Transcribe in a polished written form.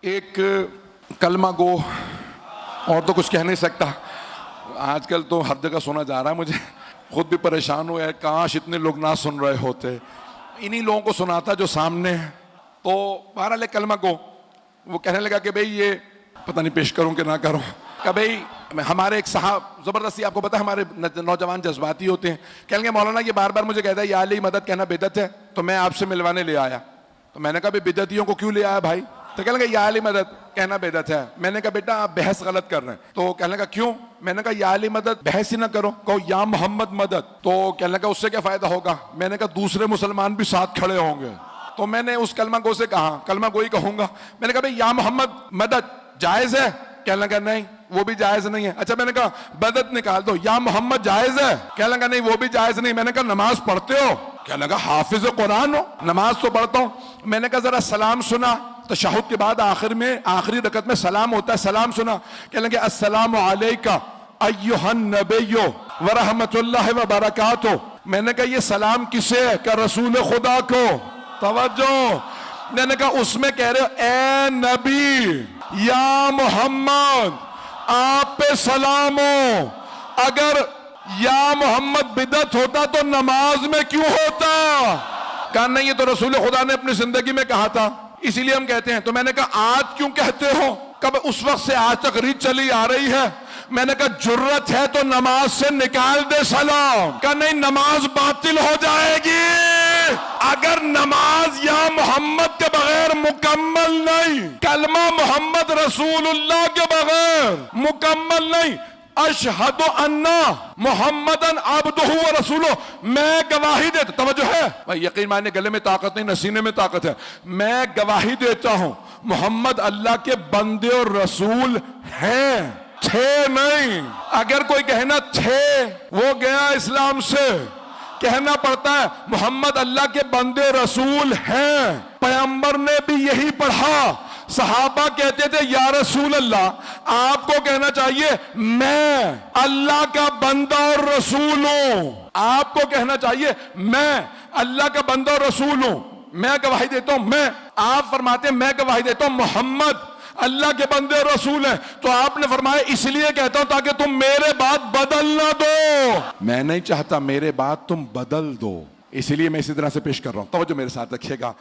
ایک کلمہ گو اور تو کچھ کہہ نہیں سکتا. آج کل تو ہر جگہ سنا جا رہا ہے, مجھے خود بھی پریشان ہوا ہے, کاش اتنے لوگ نہ سن رہے ہوتے, انہی لوگوں کو سناتا جو سامنے ہے. تو بہرحال ایک کلمہ گو وہ کہنے لگا کہ بھئی یہ پتہ نہیں پیش کروں کہ نہ کروں, کہ بھئی ہمارے ایک صاحب زبردستی, آپ کو پتہ ہے ہمارے نوجوان جذباتی ہوتے ہیں, کہیں گے مولانا یہ بار بار مجھے کہتا ہے یا علی مدد کہنا بدعت ہے, تو میں آپ سے ملوانے لے آیا. تو میں نے کہا بھئی بدعتیوں کو کیوں لے آیا بھائی؟ تو کہنے لگا یا علی مدد کہنا بدعت ہے. میں نے کہا بیٹا آپ بحث غلط کر رہے ہیں. تو کہنے لگا کیوں؟ میں نے کہا یا علی مدد بحث ہی نہ کرو, کہو یا محمد مدد. تو کہنے لگا اس سے کیا فائدہ ہوگا؟ میں نے کہا دوسرے مسلمان بھی ساتھ کھڑے ہوں گے. تو میں نے اس کلمہ گو سے کہا, کلمہ گوئی کہوں گا, میں نے کہا بھئی یا محمد مدد جائز ہے؟ کہنے لگا نہیں وہ بھی جائز نہیں ہے. اچھا میں نے کہا بدت نکال دو, یا محمد جائز ہے؟ کہنے لگا نہیں وہ بھی جائز نہیں. میں نے کہا نماز پڑھتے ہو؟ کہنے لگا حافظ قرآن ہو. نماز تو پڑھتا ہوں. میں نے کہا ذرا سلام سنا, تشہد کے بعد آخر میں آخری رکعت میں سلام ہوتا ہے, سلام سنا. کہنے لگا السلام علیکہ ایھا النبی ورحمۃ اللہ وبرکاتہ. میں نے کہا یہ سلام کسے ہے؟ کہ رسول خدا کو. توجہ, میں نے کہا اس میں کہہ رہے ہو اے نبی یا محمد آپ پہ سلام ہو. اگر یا محمد بدعت ہوتا تو نماز میں کیوں ہوتا؟ کہا نہیں یہ تو رسول خدا نے اپنی زندگی میں کہا تھا اسی لیے ہم کہتے ہیں. تو میں نے کہا آج کیوں کہتے ہو؟ کب اس وقت سے آج تک ریت چلی آ رہی ہے. میں نے کہا جرت ہے تو نماز سے نکال دے سلام. کہا نہیں نماز باطل ہو جائے گی اگر نماز یا محمد کے بغیر مکمل نہیں, کلمہ محمد رسول اللہ کے بغیر مکمل نہیں. اشہد ان محمدن عبدہ و رسولہ, میں گواہی دیتا, توجہ ہے بھائی یقین مانے گلے میں طاقت نہیں نہ سینے میں طاقت ہے, میں گواہی دیتا ہوں محمد اللہ کے بندے اور رسول ہیں, تھے نہیں. اگر کوئی کہنا تھے وہ گیا اسلام سے. کہنا پڑتا ہے محمد اللہ کے بندے رسول ہیں. پیغمبر نے بھی یہی پڑھا. صحابہ کہتے تھے یا رسول اللہ, آپ کو کہنا چاہیے میں اللہ کا بندہ اور رسول ہوں. آپ کو کہنا چاہیے میں اللہ کا بندہ اور رسول ہوں. میں گواہی دیتا ہوں, میں, آپ فرماتے ہیں میں گواہی دیتا ہوں محمد اللہ کے بندے اور رسول ہیں. تو آپ نے فرمایا اس لیے کہتا ہوں تاکہ تم میرے بات بدل نہ دو. میں نہیں چاہتا میرے بات تم بدل دو, اسی لیے میں اسی طرح سے پیش کر رہا ہوں. توجہ میرے ساتھ رکھیے گا.